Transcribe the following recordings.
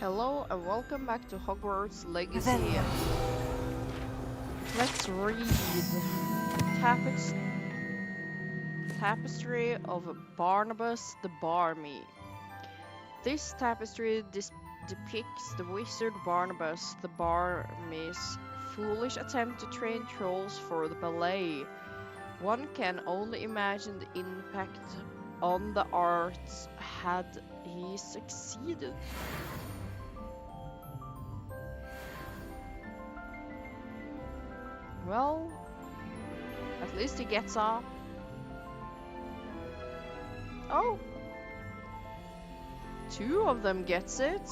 Hello and welcome back to Hogwarts Legacy. Let's read Tapestry of Barnabas the Barmy. This tapestry depicts the wizard Barnabas the Barmy's foolish attempt to train trolls for the ballet. One can only imagine the impact on the arts had he succeeded. Well, at least he gets up. Oh! Two of them gets it.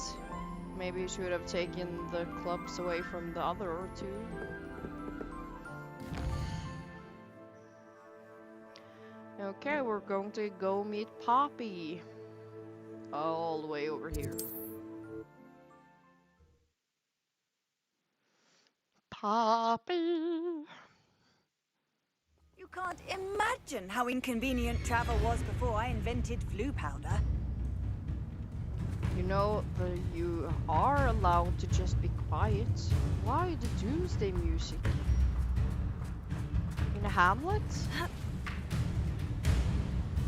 Maybe he should have taken the clubs away from the other two. Okay, we're going to go meet Poppy. All the way over here. Poppy! You can't imagine how inconvenient travel was before I invented flu powder. You know, you are allowed to just be quiet. Why the doomsday music? In Hamlet?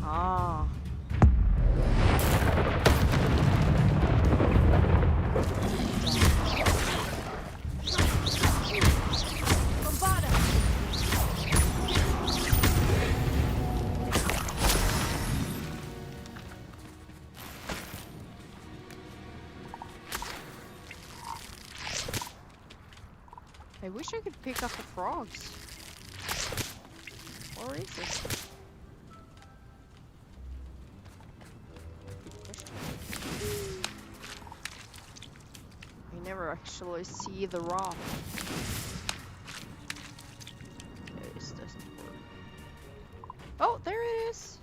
Ah. I wish I could pick up the frogs. Or is it? I never actually see the rock. Is this oh, there it is!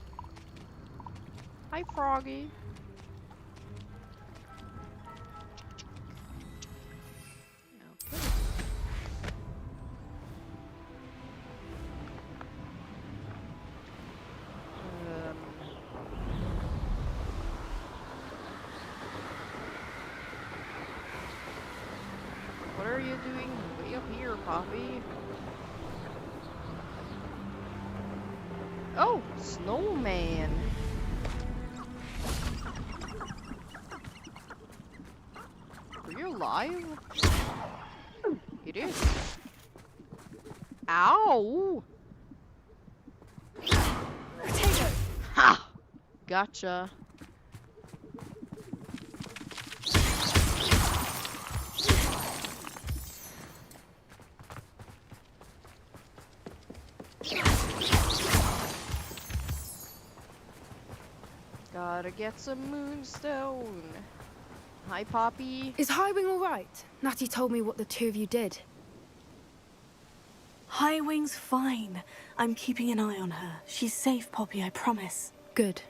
Hi, Froggy. What are you doing way up here, Poppy? Oh, snowman. Are you alive? It is. Ow! Potato! Ha! Gotcha. Gotta get some moonstone. Hi, Poppy. Is Highwing all right? Natty told me what the two of you did. Highwing's fine. I'm keeping an eye on her. She's safe, Poppy, I promise. Good.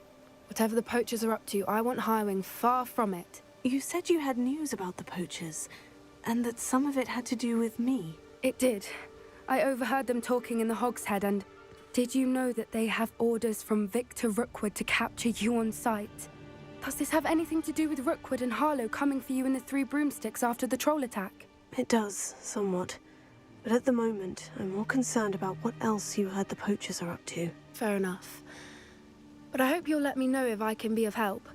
Whatever the poachers are up to, I want Highwing far from it. You said you had news about the poachers, and that some of it had to do with me. It did. I overheard them talking in the Hogshead, and did you know that they have orders from Victor Rookwood to capture you on sight? Does this have anything to do with Rookwood and Harlow coming for you in the Three Broomsticks after the troll attack? It does, somewhat. But at the moment, I'm more concerned about what else you heard the poachers are up to. Fair enough. But I hope you'll let me know if I can be of help,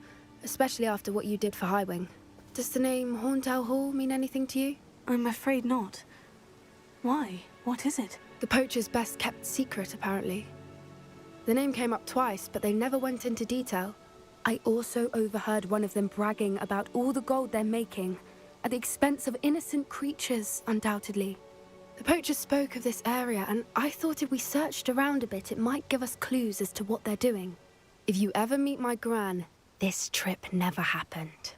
especially after what you did for Highwing. Does the name Horntail Hall mean anything to you? I'm afraid not. Why? What is it? The poachers' best kept secret, apparently. The name came up twice, but they never went into detail. I also overheard one of them bragging about all the gold they're making, at the expense of innocent creatures, undoubtedly. The poachers spoke of this area, and I thought if we searched around a bit, it might give us clues as to what they're doing. If you ever meet my gran, this trip never happened.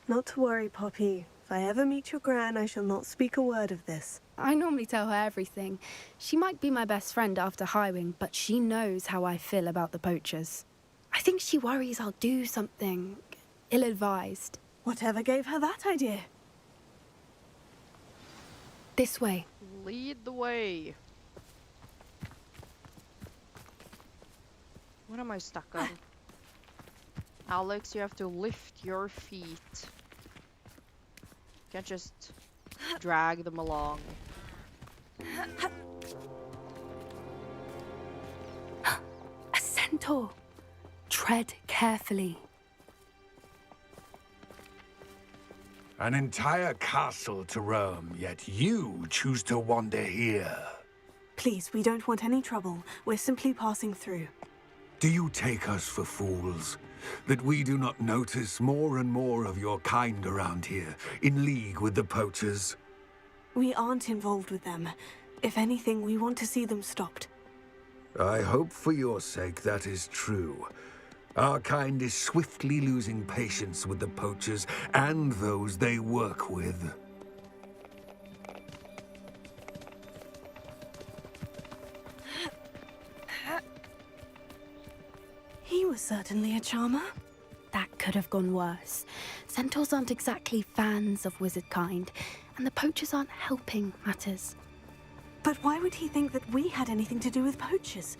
Not to worry, Poppy. If I ever meet your gran, I shall not speak a word of this. I normally tell her everything. She might be my best friend after Highwing, but she knows how I feel about the poachers. I think she worries I'll do something ill-advised. Whatever gave her that idea? This way. Lead the way. What am I stuck on? Alex, you have to lift your feet. You can't just drag them along. A centaur! Tread carefully. An entire castle to roam, yet you choose to wander here. Please, we don't want any trouble. We're simply passing through. Do you take us for fools? That we do not notice more and more of your kind around here, in league with the poachers? We aren't involved with them. If anything, we want to see them stopped. I hope for your sake that is true. Our kind is swiftly losing patience with the poachers and those they work with. He was certainly a charmer. That could have gone worse. Centaurs aren't exactly fans of wizard kind, and the poachers aren't helping matters. But why would he think that we had anything to do with poachers?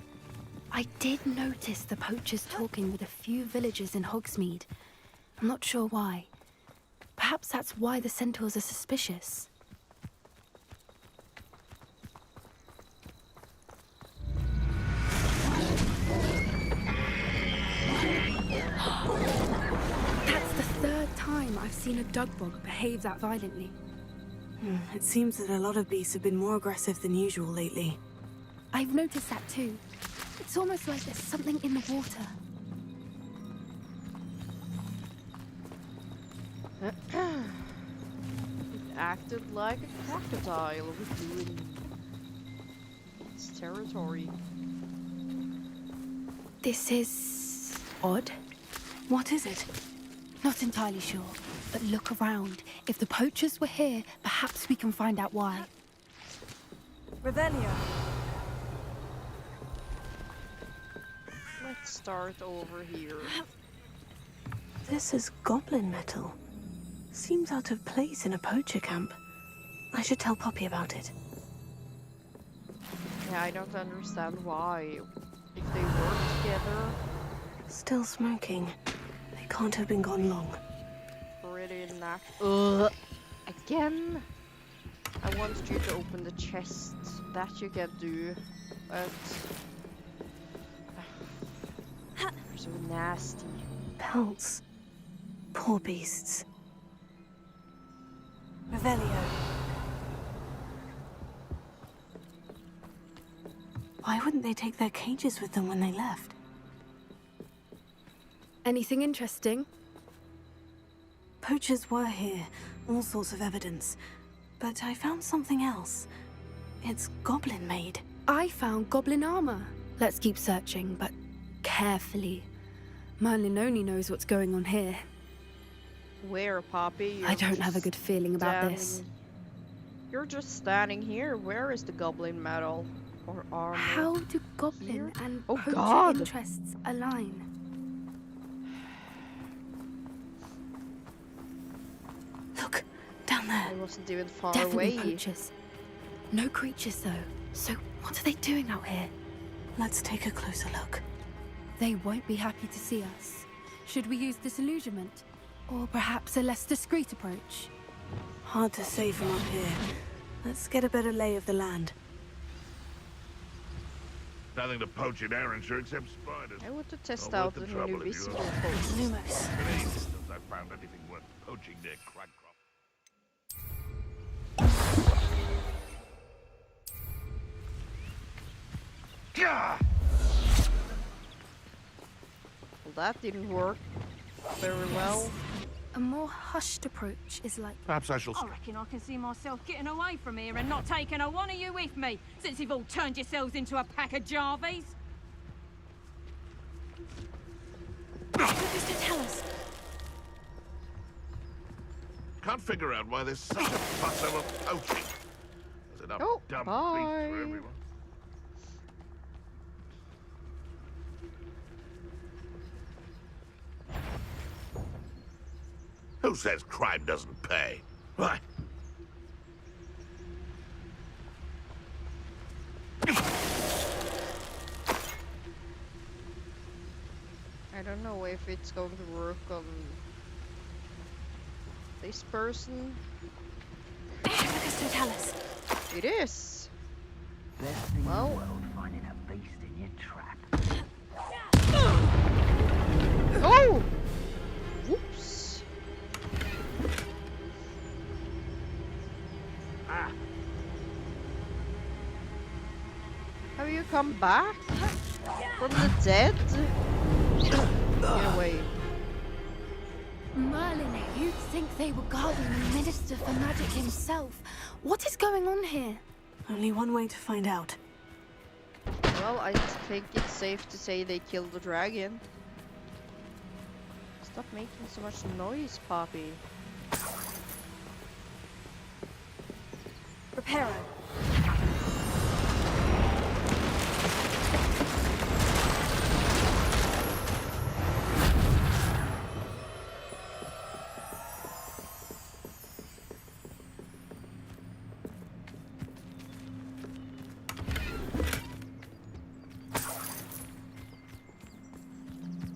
I did notice the poachers talking with a few villagers in Hogsmeade. I'm not sure why. Perhaps that's why the centaurs are suspicious. That's the third time I've seen a dugbog behave that violently. It seems that a lot of beasts have been more aggressive than usual lately. I've noticed that too. It's almost like there's something in the water. It acted like a crocodile within its territory. This is odd. What is it? Not entirely sure, but look around. If the poachers were here, perhaps we can find out why. Revelio. Let's start over here. This is goblin metal. Seems out of place in a poacher camp. I should tell Poppy about it. Yeah, I don't understand why. If they work together, Still smoking. They can't have been gone long. pretty knack. Again? I want you to open the chest. That you can do, but they're so nasty. Pelts. Poor beasts. Revelio. Why wouldn't they take their cages with them when they left? Anything interesting? Poachers were here. All sorts of evidence. But I found something else. It's goblin made. I found goblin armor. Let's keep searching, but carefully. Merlin only knows what's going on here. Where, Poppy? I don't have a good feeling about this. You're just standing here. Where is the goblin metal or armor? How do goblin Here? and Oh, poacher God. interests align? Look, down there. I wasn't even far Definitely away. poachers. No creatures, though. So what are they doing out here? Let's take a closer look. They won't be happy to see us. Should we use disillusionment? Or perhaps a less discreet approach? Hard to say from up here. Let's get a better lay of the land. Nothing to poach in Arrynshire except spiders. I want to test Not out worth the the trouble new if you visible ask. post. Lumos. It's been ages since I found anything worth poaching near Cragcroft. Gah! Well, that didn't work very well. A more hushed approach is like... Perhaps I shall. I reckon I can see myself getting away from here and not taking a one of you with me, since you've all turned yourselves into a pack of Jarvies. What does it tell us? Can't figure out why there's such a fuss over poaching. There's enough Oh, dumb bye. beasts for everyone. Who says crime doesn't pay? Why? I don't know if if it's going to work on this person. Amicus Totalis. It is. Best thing in Well. the world, finding a beast in your trap. Oh! Whoops. Have you come back from the dead? Get away. Merlin, you'd think they were guarding the Minister for Magic himself. What is going on here? Only one way to find out. Well, I think it's safe to say they killed the dragon. Stop making so much noise, Poppy. Reparo.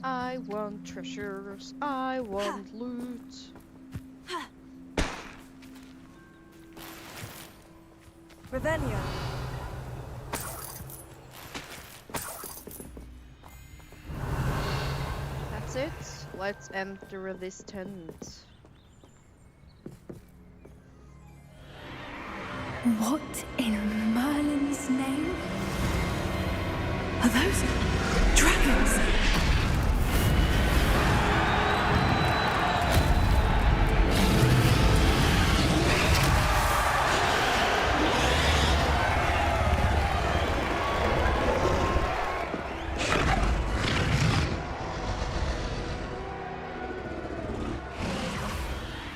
I want treasures. I want loot. Revelio. That's it. Let's enter this tent. What in Merlin's name? Are those dragons?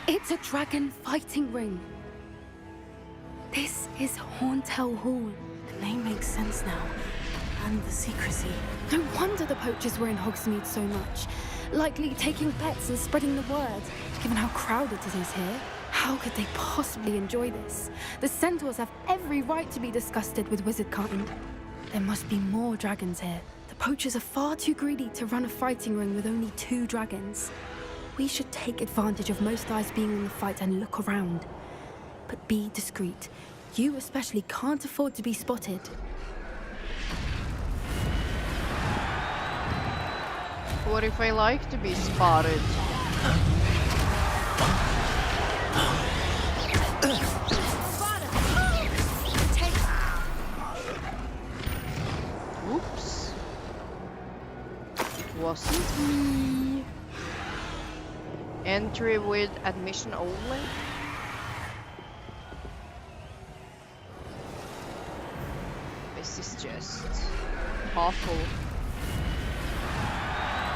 It's a dragon fighting ring. This is Hauntel Hall. The name makes sense now. And the secrecy. No wonder the poachers were in Hogsmeade so much. Likely taking bets and spreading the word. Given how crowded it is here, how could they possibly enjoy this? The centaurs have every right to be disgusted with wizard kind. There must be more dragons here. The poachers are far too greedy to run a fighting ring with only 2 dragons. We should take advantage of most eyes being on the fight and look around. But be discreet. You especially can't afford to be spotted. What if I like to be spotted? Oops. It wasn't me. Entry with admission only. This is just awful.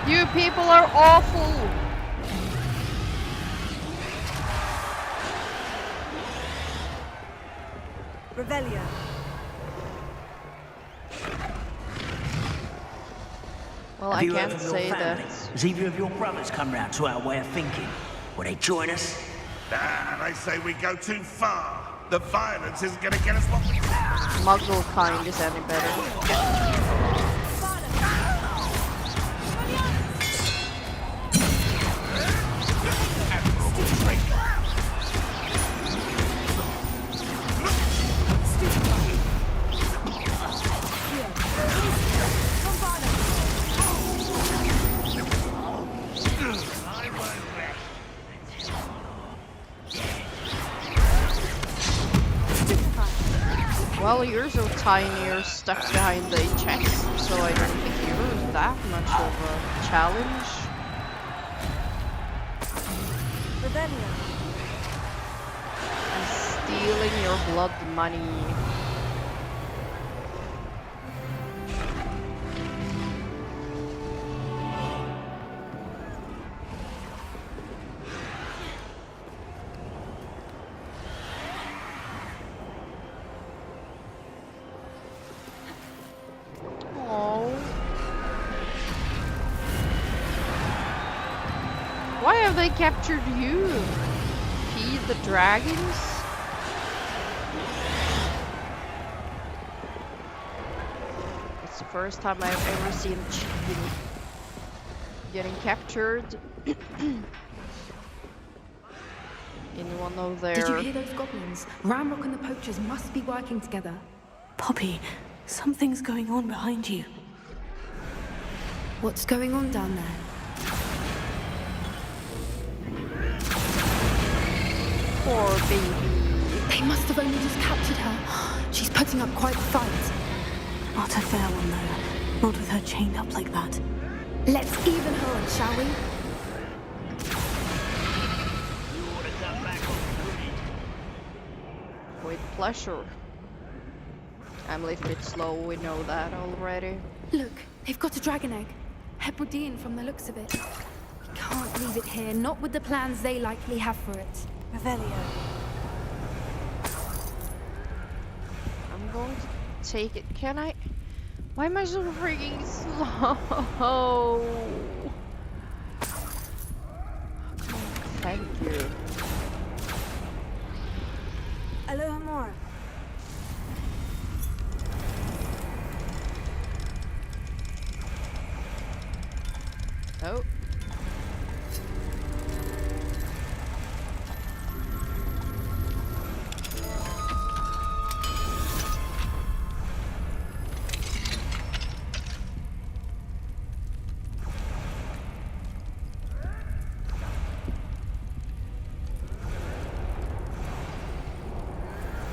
You people are awful! Revelio. Well, Have I you heard can't from your say family? that. Has either of your brothers come round to our way of thinking? Will they join us? Nah, they say we go too far. The violence isn't gonna get us what we want. Muggle kind is any better. Well, you're so tiny, you're stuck behind the chest, so I don't think you're that much of a challenge. Revelio. I'm stealing your blood money. Why have they captured you? Feed the dragons? It's the first time I've ever seen chicken. getting captured in one of their... Did you hear those goblins? Ramrock and the poachers must be working together. Poppy, something's going on behind you. What's going on down there? Poor baby. They must have only just captured her. She's putting up quite the fight. Not a fair one, though. Not with her chained up like that. Let's even her on, shall we? With pleasure. I'm a little bit slow, we know that already. Look, they've got a dragon egg. Hebridean from the looks of it. We can't leave it here, not with the plans they likely have for it. Revelio. I'm going to take it. Can I? Why am I so freaking slow? Thank you. Aloha more. Oh.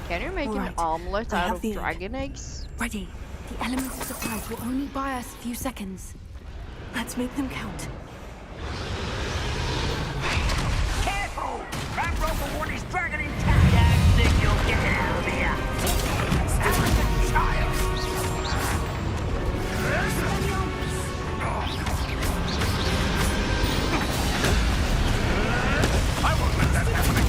Can you make an Alright, omelette I out have of the egg. dragon eggs? Ready. The elements of surprise will only buy us a few seconds. Let's make them count. Careful! That rover one is dragging in town. Don't think you'll get it out of here. Child! I won't let that happen.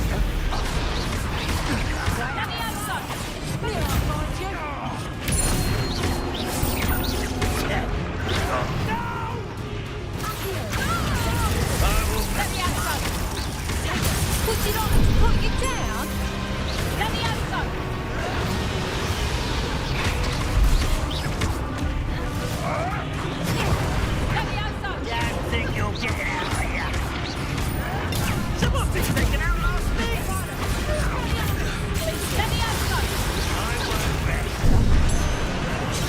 Put it on, put it down. Let me have some. Let me have some. Don't think you'll get it out of here. Someone been taken out last week. Let me have some.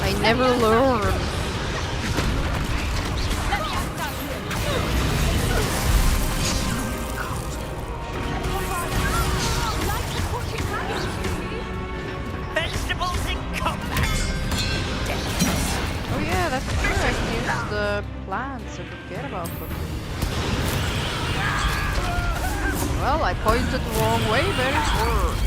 I never learn. Let me have some. Like the cooking rabbit. Vegetables in combat. Oh yeah, that's true. I can use the plants and forget about them. Well, I pointed the wrong way, but it worked.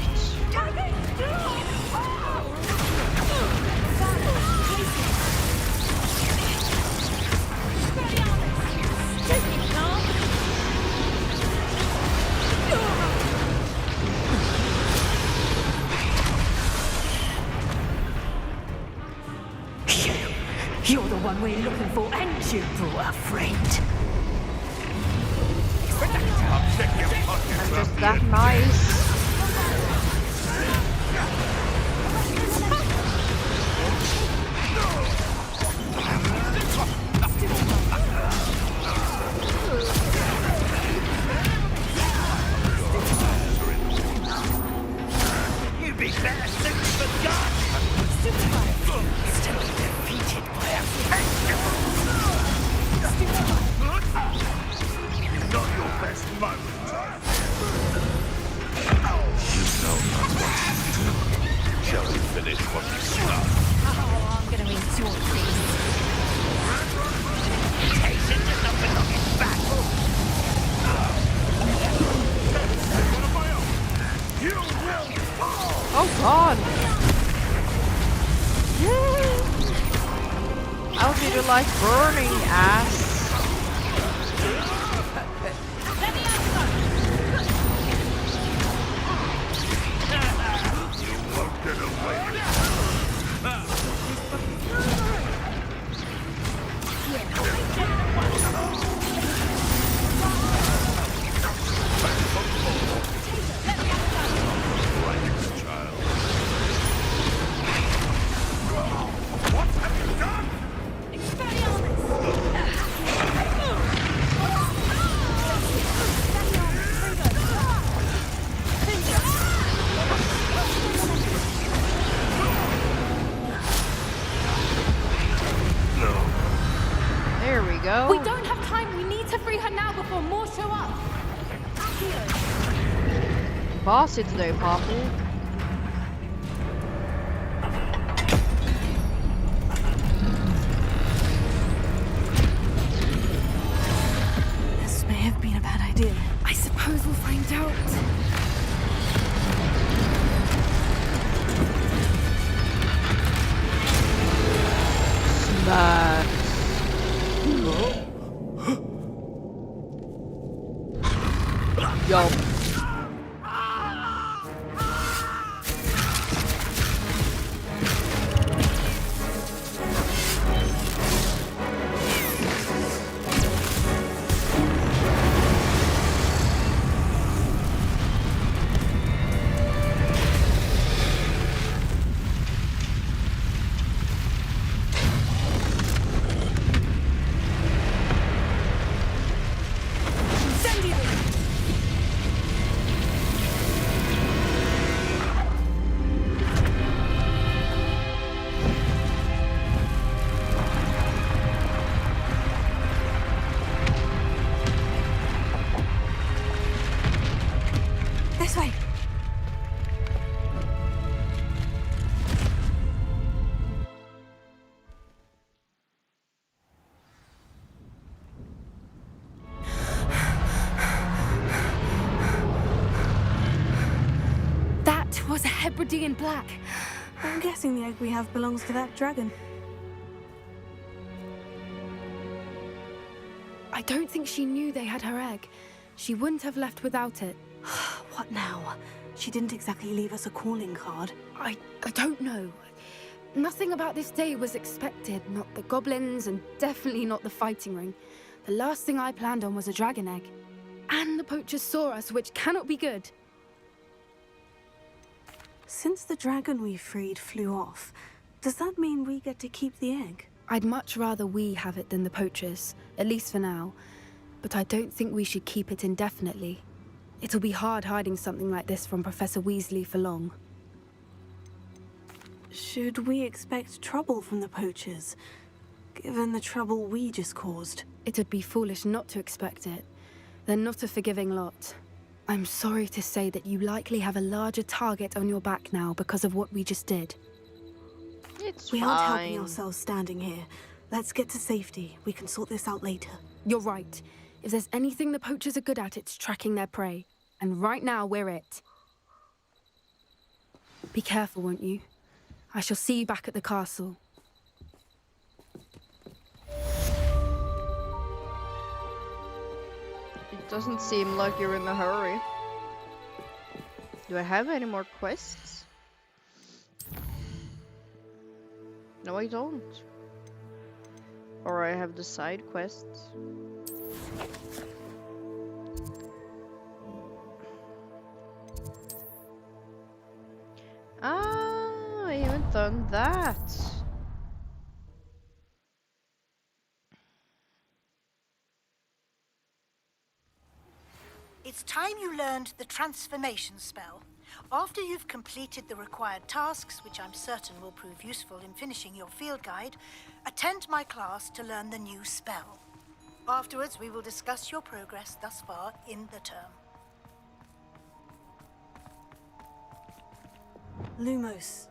You're the one we're looking for, and you brought a friend. I'll check your pockets. I'm just that nice. You'd be better suited for God. Still defeated by a vegetable. Not your best moment. You know not what to do. Shall we finish what we start? Oh, I'm gonna enjoy this. Temptation does not belong in battle. One of my own. You will fall. Oh god! How did you like burning ass? Let me have some. You won't get away. Child. What have you done? Expelliarmus. Vad sitter du, papi? This may have been a bad idea. I suppose we'll find out. Snacks. Yo. This way. That was a Hebridean black. I'm guessing the egg we have belongs to that dragon. I don't think she knew they had her egg. She wouldn't have left without it. What now? She didn't exactly leave us a calling card. I don't know. Nothing about this day was expected. Not the goblins, and definitely not the fighting ring. The last thing I planned on was a dragon egg. And the poachers saw us, which cannot be good. Since the dragon we freed flew off, does that mean we get to keep the egg? I'd much rather we have it than the poachers, at least for now. But I don't think we should keep it indefinitely. It'll be hard hiding something like this from Professor Weasley for long. Should we expect trouble from the poachers, given the trouble we just caused? It would be foolish not to expect it. They're not a forgiving lot. I'm sorry to say that you likely have a larger target on your back now because of what we just did. It's We fine. aren't helping ourselves standing here. Let's get to safety. We can sort this out later. You're right. If there's anything the poachers are good at, it's tracking their prey. And right now, we're it. Be careful, won't you? I shall see you back at the castle. It doesn't seem like you're in a hurry. Do I have any more quests? No, I don't. Or I have the side quests. Ah, I haven't done that. It's time you learned the transformation spell. After you've completed the required tasks, which I'm certain will prove useful in finishing your field guide, attend my class to learn the new spell. Afterwards, we will discuss your progress thus far in the term. Lumos.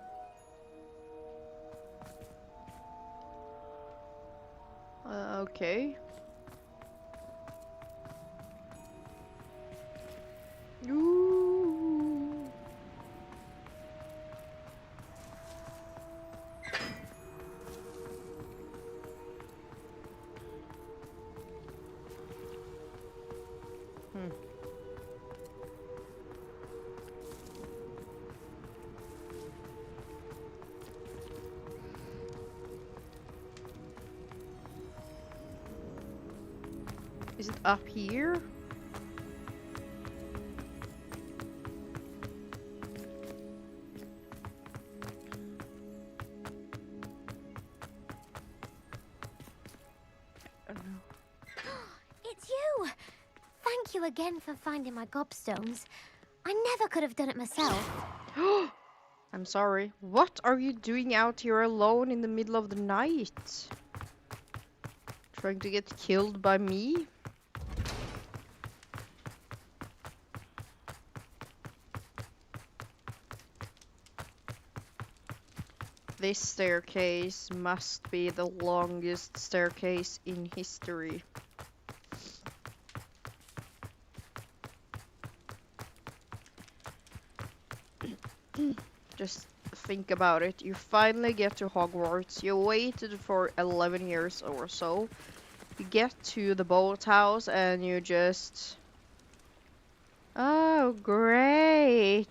Okay. Ooh. Is it up here? It's you! Thank you again for finding my gobstones. I never could have done it myself. I'm sorry. What are you doing out here alone in the middle of the night? Trying to get killed by me? This staircase must be the longest staircase in history. Just think about it. You finally get to Hogwarts. You waited for 11 years or so. You get to the boathouse and you just... Oh, great.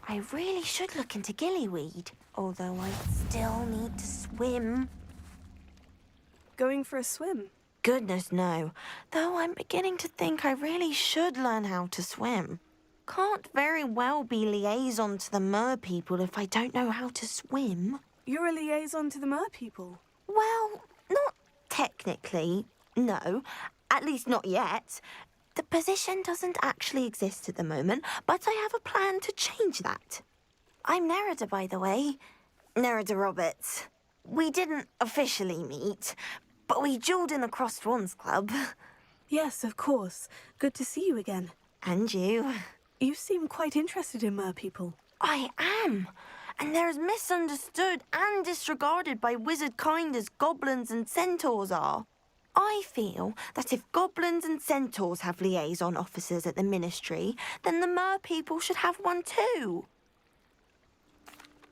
I really should look into gillyweed, although I still need to swim. Going for a swim? Goodness, no. Though I'm beginning to think I really should learn how to swim. Can't very well be liaison to the mer people if I don't know how to swim. You're a liaison to the mer people? Well, not technically, no. At least not yet. The position doesn't actually exist at the moment, but I have a plan to change that. I'm Nerida, by the way. Nerida Roberts. We didn't officially meet, but we duelled in the Crossed Swans Club. Yes, of course. Good to see you again. And you. You seem quite interested in mer people. I am. And they're as misunderstood and disregarded by wizard kind as goblins and centaurs are. I feel that if goblins and centaurs have liaison officers at the ministry, then the mer people should have one too.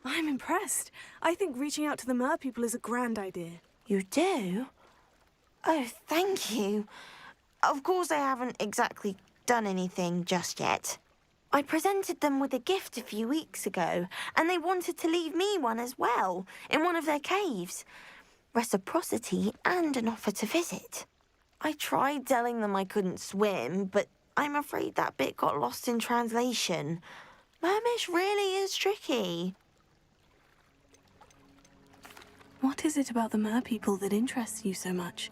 I'm impressed. I think reaching out to the mer people is a grand idea. You do? Oh, thank you. Of course I haven't exactly done anything just yet. I presented them with a gift a few weeks ago, and they wanted to leave me one as well, in one of their caves. Reciprocity and an offer to visit. I tried telling them I couldn't swim, but I'm afraid that bit got lost in translation. Mermish really is tricky. What is it about the mer people that interests you so much?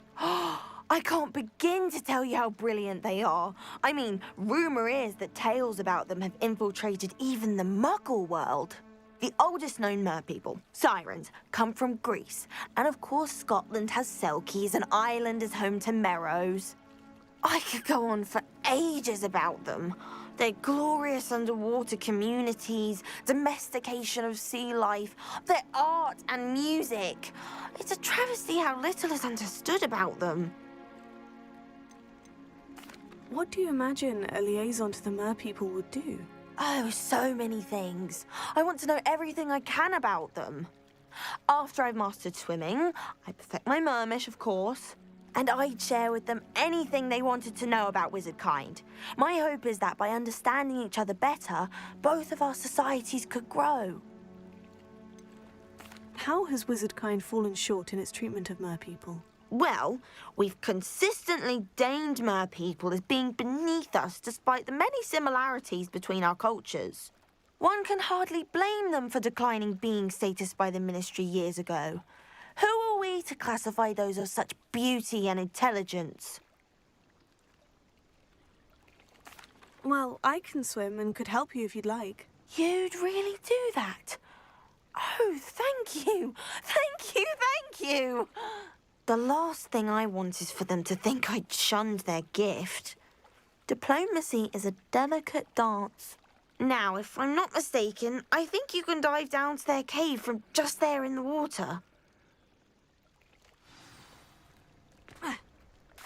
I can't begin to tell you how brilliant they are. I mean, rumour is that tales about them have infiltrated even the Muggle world. The oldest known mer people, sirens, come from Greece. And of course Scotland has Selkies and Ireland is home to Merrows. I could go on for ages about them. Their glorious underwater communities, domestication of sea life, their art and music. It's a travesty how little is understood about them. What do you imagine a liaison to the mer people would do? Oh, so many things. I want to know everything I can about them. After I've mastered swimming, I perfect my mermish, of course, and I'd share with them anything they wanted to know about wizard kind. My hope is that by understanding each other better, both of our societies could grow. How has wizard kind fallen short in its treatment of mer people? Well, we've consistently deemed mer people as being beneath us despite the many similarities between our cultures. One can hardly blame them for declining being status by the ministry years ago. Who are we to classify those of such beauty and intelligence? Well, I can swim and could help you if you'd like. You'd really do that? Oh, thank you! Thank you, thank you! The last thing I want is for them to think I'd shunned their gift. Diplomacy is a delicate dance. Now, if I'm not mistaken, I think you can dive down to their cave from just there in the water.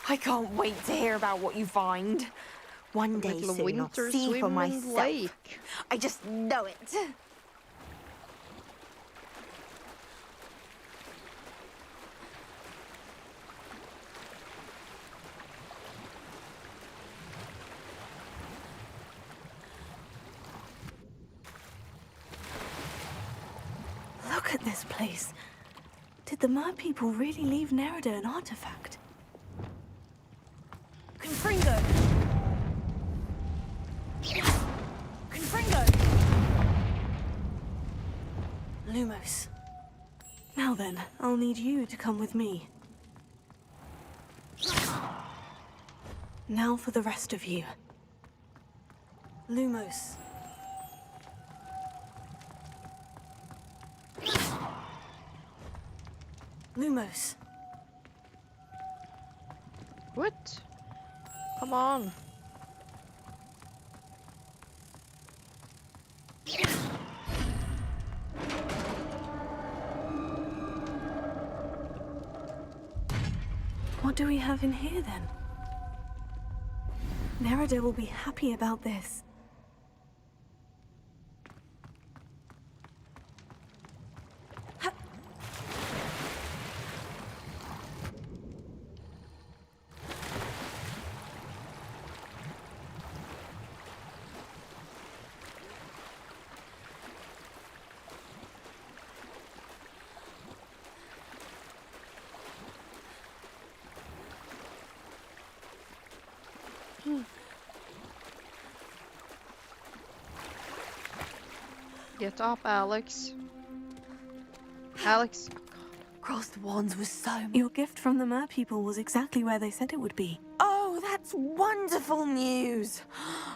I can't wait to hear about what you find. One day Little soon I'll winter see for swimming myself. lake. I just know it. Look at this place. Did the mer people really leave Nerida an artifact? Confringo! Confringo! Lumos. Now then, I'll need you to come with me. Now for the rest of you. Lumos. Lumos. What? Come on. What do we have in here then? Nerida will be happy about this. Get up, Alex. Alex. Crossed wands was so... Your gift from the mer people was exactly where they said it would be. Oh, that's wonderful news!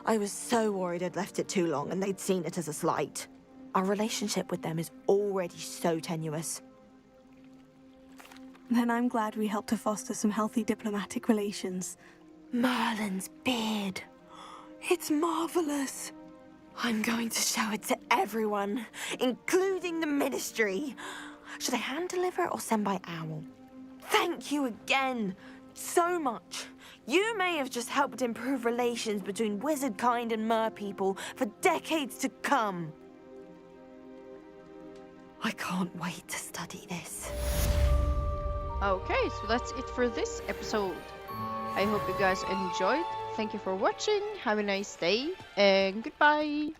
I was so worried I'd left it too long and they'd seen it as a slight. Our relationship with them is already so tenuous. Then I'm glad we helped to foster some healthy diplomatic relations. Merlin's beard. It's marvelous. I'm going to show it to everyone, including the Ministry. Should I hand deliver it or send by owl? Thank you again, so much. You may have just helped improve relations between wizard kind and mer people for decades to come. I can't wait to study this. Okay, so that's it for this episode. I hope you guys enjoyed. Thank you for watching. Have a nice day and goodbye.